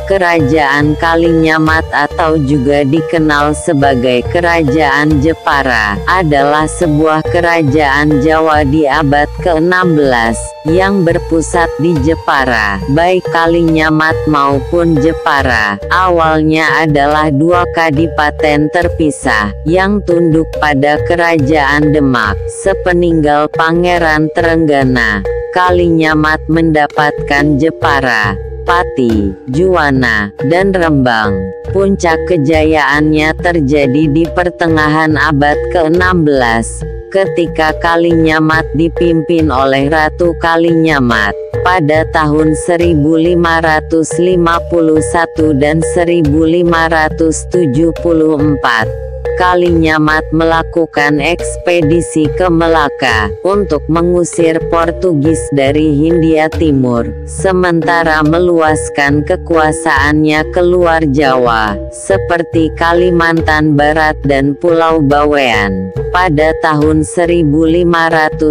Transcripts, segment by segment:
Kerajaan Kalinyamat atau juga dikenal sebagai Kerajaan Jepara, adalah sebuah kerajaan Jawa di abad ke-16, yang berpusat di Jepara. Baik Kalinyamat maupun Jepara, awalnya adalah dua kadipaten terpisah, yang tunduk pada Kerajaan Demak. Sepeninggal Pangeran Trenggana, Kalinyamat mendapatkan Jepara, Pati, Juwana, dan Rembang. Puncak kejayaannya terjadi di pertengahan abad ke-16, ketika Kalinyamat dipimpin oleh Ratu Kalinyamat. Pada tahun 1551 dan 1574, Kalinyamat melakukan ekspedisi ke Melaka untuk mengusir Portugis dari Hindia Timur, sementara meluaskan kekuasaannya keluar Jawa, seperti Kalimantan Barat dan Pulau Bawean. Pada tahun 1549,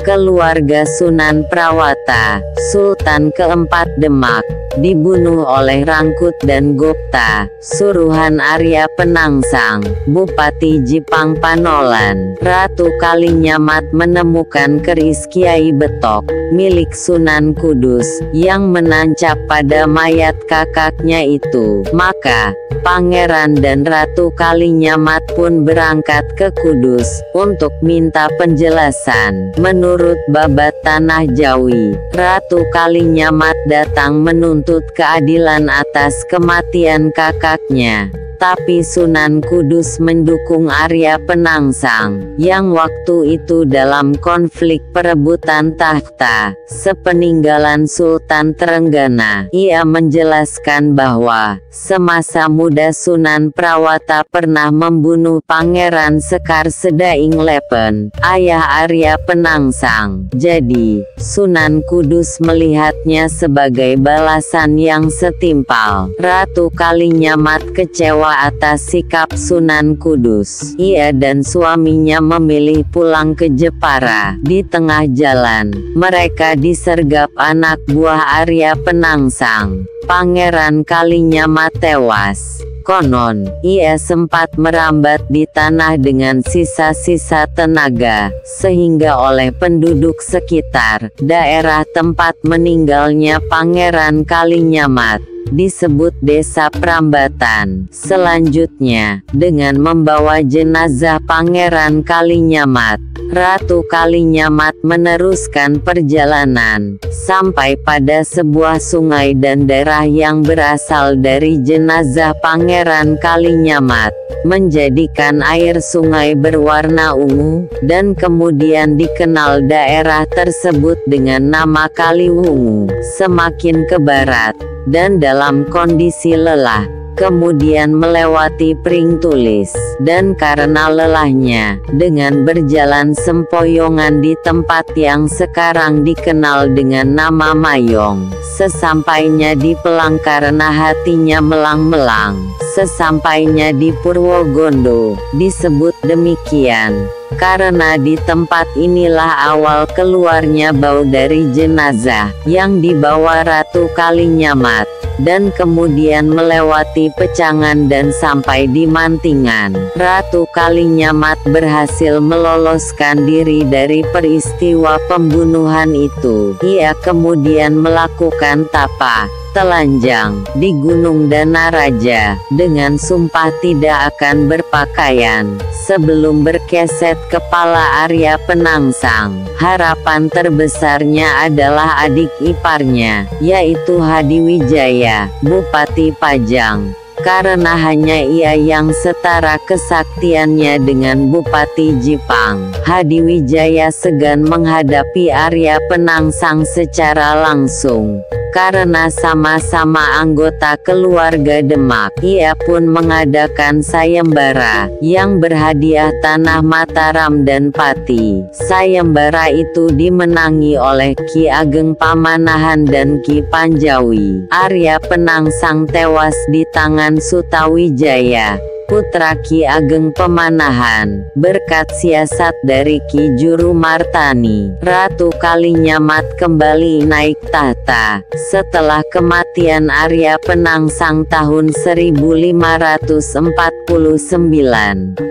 keluarga Sunan Prawata, Sultan keempat Demak, dibunuh oleh Rangkut dan Gopta, suruhan Arya Penangsang, Bupati Jipang Panolan. Ratu Kalinyamat menemukan keris Kiai Betok, milik Sunan Kudus, yang menancap pada mayat kakaknya itu. Maka, Pangeran dan Ratu Kalinyamat pun berangkat ke Kudus, untuk minta penjelasan. Menurut Babat Tanah Jawi, Ratu Kalinyamat datang menuntut keadilan atas kematian kakaknya. Tapi Sunan Kudus mendukung Arya Penangsang, yang waktu itu dalam konflik perebutan tahta. Sepeninggalan Sultan Trenggana, ia menjelaskan bahwa, semasa muda Sunan Prawata pernah membunuh Pangeran Sekar Sedaing Lepen, ayah Arya Penangsang. Jadi, Sunan Kudus melihatnya sebagai balasan yang setimpal. Ratu Kalinyamat kecewa atas sikap Sunan Kudus. Ia dan suaminya memilih pulang ke Jepara. Di tengah jalan, mereka disergap anak buah Arya Penangsang. Pangeran Kalinyamat tewas. Konon, ia sempat merambat di tanah dengan sisa-sisa tenaga, sehingga oleh penduduk sekitar daerah tempat meninggalnya Pangeran Kalinyamat disebut Desa Prambatan. Selanjutnya, dengan membawa jenazah Pangeran Kalinyamat, Ratu Kalinyamat meneruskan perjalanan, sampai pada sebuah sungai dan darah yang berasal dari jenazah Pangeran Kalinyamat, menjadikan air sungai berwarna ungu, dan kemudian dikenal daerah tersebut dengan nama Kaliwungu. Semakin ke barat, dan dalam kondisi lelah, kemudian melewati Pring Tulis, dan karena lelahnya, dengan berjalan sempoyongan di tempat yang sekarang dikenal dengan nama Mayong. Sesampainya di Pelang karena hatinya melang-melang. Sesampainya di Purwogondo, disebut demikian, karena di tempat inilah awal keluarnya bau dari jenazah, yang dibawa Ratu Kalinyamat, dan kemudian melewati Pecangan dan sampai di Mantingan. Ratu Kalinyamat berhasil meloloskan diri dari peristiwa pembunuhan itu. Ia kemudian melakukan tapa telanjang di Gunung Danaraja, dengan sumpah tidak akan berpakaian, sebelum berkeset kepala Arya Penangsang. Harapan terbesarnya adalah adik iparnya, yaitu Hadiwijaya, Bupati Pajang. Karena hanya ia yang setara kesaktiannya dengan Bupati Jipang, Hadiwijaya segan menghadapi Arya Penangsang secara langsung. Karena sama-sama anggota keluarga Demak, ia pun mengadakan sayembara, yang berhadiah tanah Mataram dan Pati. Sayembara itu dimenangi oleh Ki Ageng Pamanahan dan Ki Panjawi. Arya Penangsang tewas di tangan Sutawijaya. putra Ki Ageng Pemanahan. Berkat siasat dari Ki Juru Martani, Ratu Kalinyamat kembali naik tahta. Setelah kematian Arya Penangsang tahun 1549,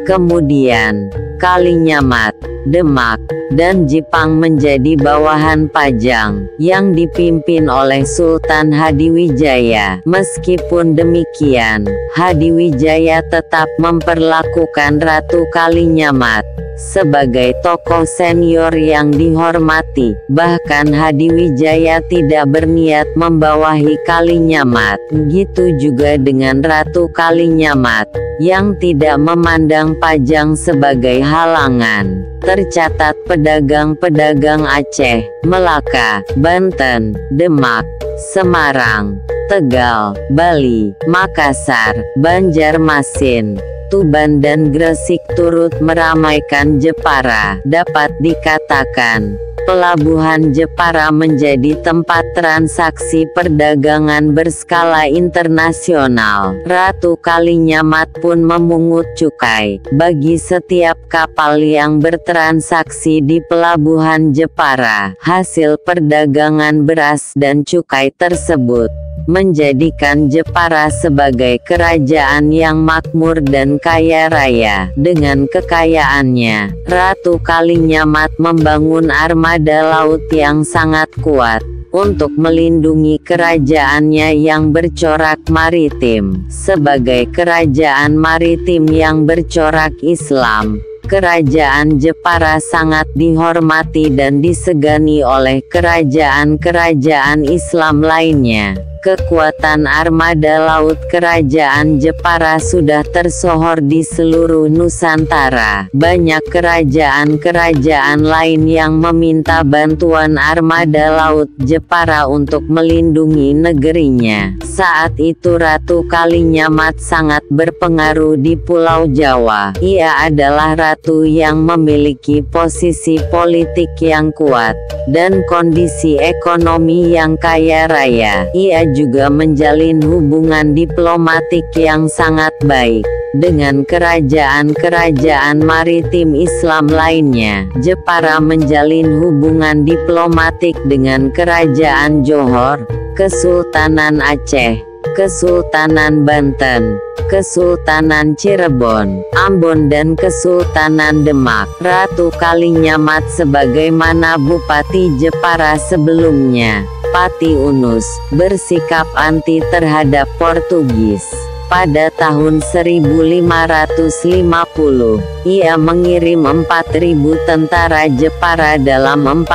kemudian Kalinyamat, Demak, dan Jipang menjadi bawahan Pajang, yang dipimpin oleh Sultan Hadiwijaya. Meskipun demikian, Hadiwijaya tetap memperlakukan Ratu Kalinyamat sebagai tokoh senior yang dihormati. Bahkan Hadiwijaya tidak berniat membawahi Kalinyamat. Gitu juga dengan Ratu Kalinyamat, yang tidak memandang Pajang sebagai halangan. Tercatat pedagang-pedagang Aceh, Melaka, Banten, Demak, Semarang, Tegal, Bali, Makassar, Banjarmasin, Tuban dan Gresik turut meramaikan Jepara. Dapat dikatakan, pelabuhan Jepara menjadi tempat transaksi perdagangan berskala internasional. Ratu Kalinyamat pun memungut cukai bagi setiap kapal yang bertransaksi di pelabuhan Jepara. Hasil perdagangan beras dan cukai tersebut menjadikan Jepara sebagai kerajaan yang makmur dan kaya raya. Dengan kekayaannya, Ratu Kalinyamat membangun armada laut yang sangat kuat untuk melindungi kerajaannya yang bercorak maritim. Sebagai kerajaan maritim yang bercorak Islam, Kerajaan Jepara sangat dihormati dan disegani oleh kerajaan-kerajaan Islam lainnya. Kekuatan armada laut kerajaan Jepara sudah tersohor di seluruh Nusantara. Banyak kerajaan-kerajaan lain yang meminta bantuan armada laut Jepara untuk melindungi negerinya. Saat itu Ratu Kalinyamat sangat berpengaruh di Pulau Jawa. Ia adalah ratu yang memiliki posisi politik yang kuat dan kondisi ekonomi yang kaya raya. Ia juga menjalin hubungan diplomatik yang sangat baik dengan kerajaan-kerajaan maritim Islam lainnya. Jepara menjalin hubungan diplomatik dengan Kerajaan Johor, Kesultanan Aceh, Kesultanan Banten, Kesultanan Cirebon, Ambon dan Kesultanan Demak. Ratu Kalinyamat sebagaimana Bupati Jepara sebelumnya, Pati Unus, bersikap anti terhadap Portugis. Pada tahun 1550, ia mengirim 4.000 tentara Jepara dalam 40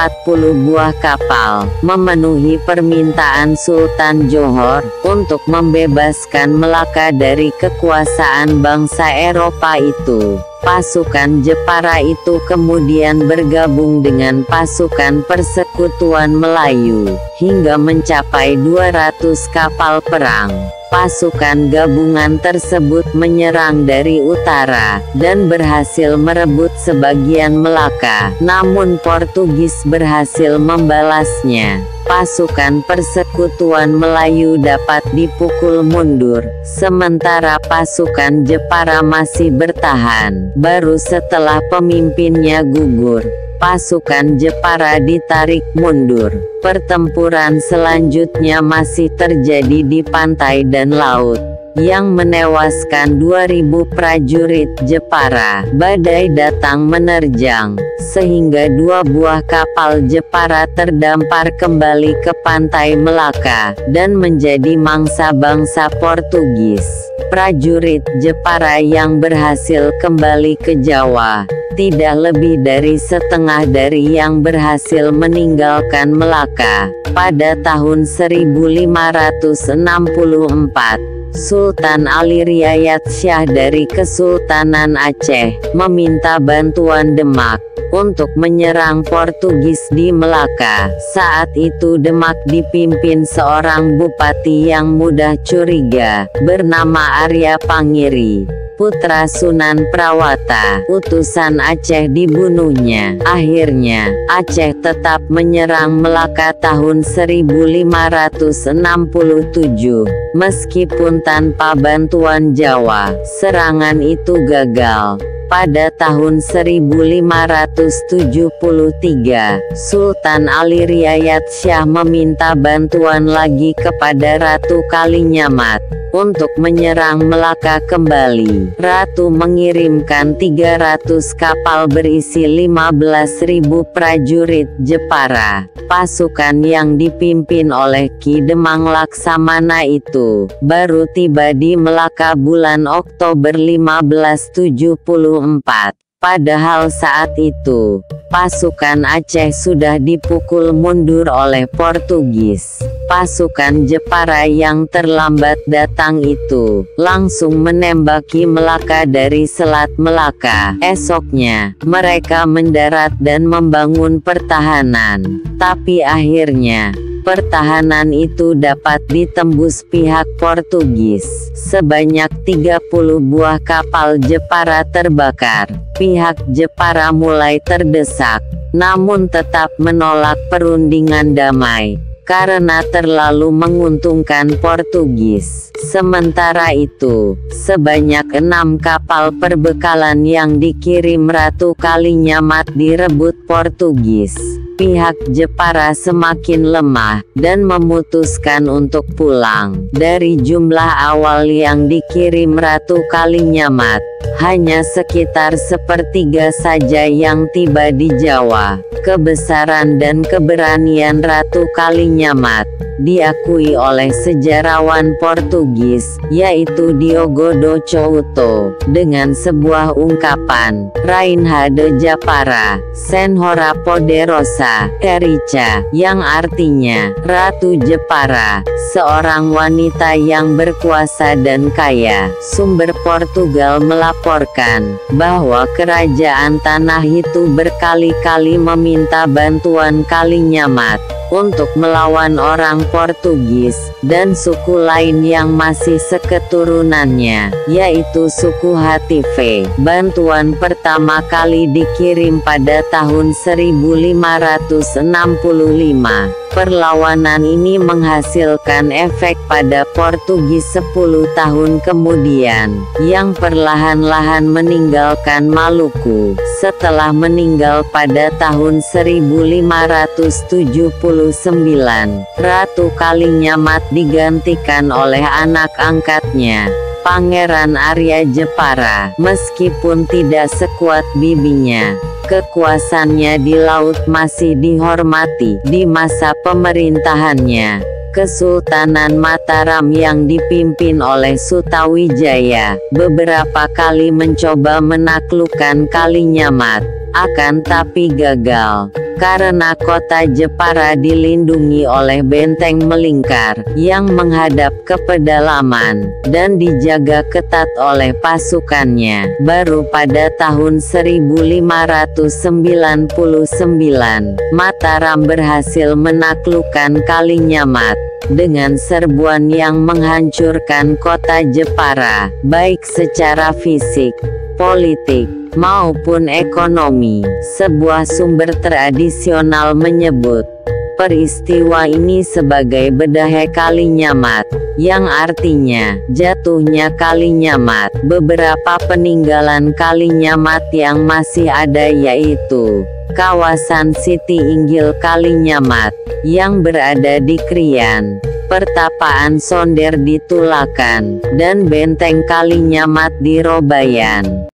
buah kapal, memenuhi permintaan Sultan Johor untuk membebaskan Melaka dari kekuasaan bangsa Eropa itu. Pasukan Jepara itu kemudian bergabung dengan pasukan Persekutuan Melayu, hingga mencapai 200 kapal perang. Pasukan gabungan tersebut menyerang dari utara, dan berhasil merebut sebagian Melaka. Namun Portugis berhasil membalasnya. Pasukan Persekutuan Melayu dapat dipukul mundur, sementara pasukan Jepara masih bertahan. Baru setelah pemimpinnya gugur, pasukan Jepara ditarik mundur. Pertempuran selanjutnya masih terjadi di pantai dan laut, yang menewaskan 2.000 prajurit Jepara. Badai datang menerjang, sehingga 2 buah kapal Jepara terdampar kembali ke pantai Melaka, dan menjadi mangsa bangsa Portugis. Prajurit Jepara yang berhasil kembali ke Jawa, tidak lebih dari setengah dari yang berhasil meninggalkan Melaka. Pada tahun 1564, Sultan Ali Riayat Syah dari Kesultanan Aceh meminta bantuan Demak untuk menyerang Portugis di Melaka. Saat itu Demak dipimpin seorang bupati yang mudah curiga, bernama Arya Pangiri. putra Sunan Prawata, utusan Aceh dibunuhnya. Akhirnya, Aceh tetap menyerang Melaka tahun 1567. Meskipun tanpa bantuan Jawa, serangan itu gagal. Pada tahun 1573, Sultan Ali Riayat Syah meminta bantuan lagi kepada Ratu Kalinyamat untuk menyerang Melaka kembali. Ratu mengirimkan 300 kapal berisi 15.000 prajurit Jepara. Pasukan yang dipimpin oleh Ki Demang Laksamana itu baru tiba di Melaka bulan Oktober 1574. Padahal saat itu, pasukan Aceh sudah dipukul mundur oleh Portugis. Pasukan Jepara yang terlambat datang itu langsung menembaki Melaka dari Selat Melaka. Esoknya, mereka mendarat dan membangun pertahanan. Tapi akhirnya, pertahanan itu dapat ditembus pihak Portugis. Sebanyak 30 buah kapal Jepara terbakar. Pihak Jepara mulai terdesak, namun tetap menolak perundingan damai karena terlalu menguntungkan Portugis. Sementara itu, sebanyak 6 kapal perbekalan yang dikirim Ratu Kalinyamat direbut Portugis. Pihak Jepara semakin lemah dan memutuskan untuk pulang. Dari jumlah awal yang dikirim Ratu Kalinyamat, hanya sekitar sepertiga saja yang tiba di Jawa. Kebesaran dan keberanian Ratu Kalinyamat diakui oleh sejarawan Portugis, yaitu Diogo do Couto, dengan sebuah ungkapan, Rainha de Japara, Senhora Poderosa, Erica, yang artinya, Ratu Jepara, seorang wanita yang berkuasa dan kaya. Sumber Portugal melaporkan bahwa kerajaan tanah itu berkali-kali meminta bantuan Kalinyamat untuk melawan orang Portugis dan suku lain yang masih seketurunannya, yaitu suku Hatife. Bantuan pertama kali dikirim pada tahun 1565. Perlawanan ini menghasilkan efek pada Portugis 10 tahun kemudian, yang perlahan-lahan meninggalkan Maluku. Setelah meninggal pada tahun 1579, Ratu Kalinyamat digantikan oleh anak angkatnya, Pangeran Arya Jepara. Meskipun tidak sekuat bibinya, kekuasaannya di laut masih dihormati. Di masa pemerintahannya, Kesultanan Mataram yang dipimpin oleh Sutawijaya beberapa kali mencoba menaklukkan Kalinyamat, akan tapi gagal. Karena kota Jepara dilindungi oleh benteng melingkar yang menghadap ke pedalaman dan dijaga ketat oleh pasukannya. Baru pada tahun 1599, Mataram berhasil menaklukkan Kalinyamat dengan serbuan yang menghancurkan kota Jepara, baik secara fisik, politik, maupun ekonomi. Sebuah sumber tradisional menyebut peristiwa ini sebagai Bedahe Kalinyamat, yang artinya jatuhnya Kalinyamat. Beberapa peninggalan Kalinyamat yang masih ada yaitu kawasan Siti Inggil Kalinyamat yang berada di Krian, Pertapaan Sonder di Tulakan, dan Benteng Kalinyamat di Robayan.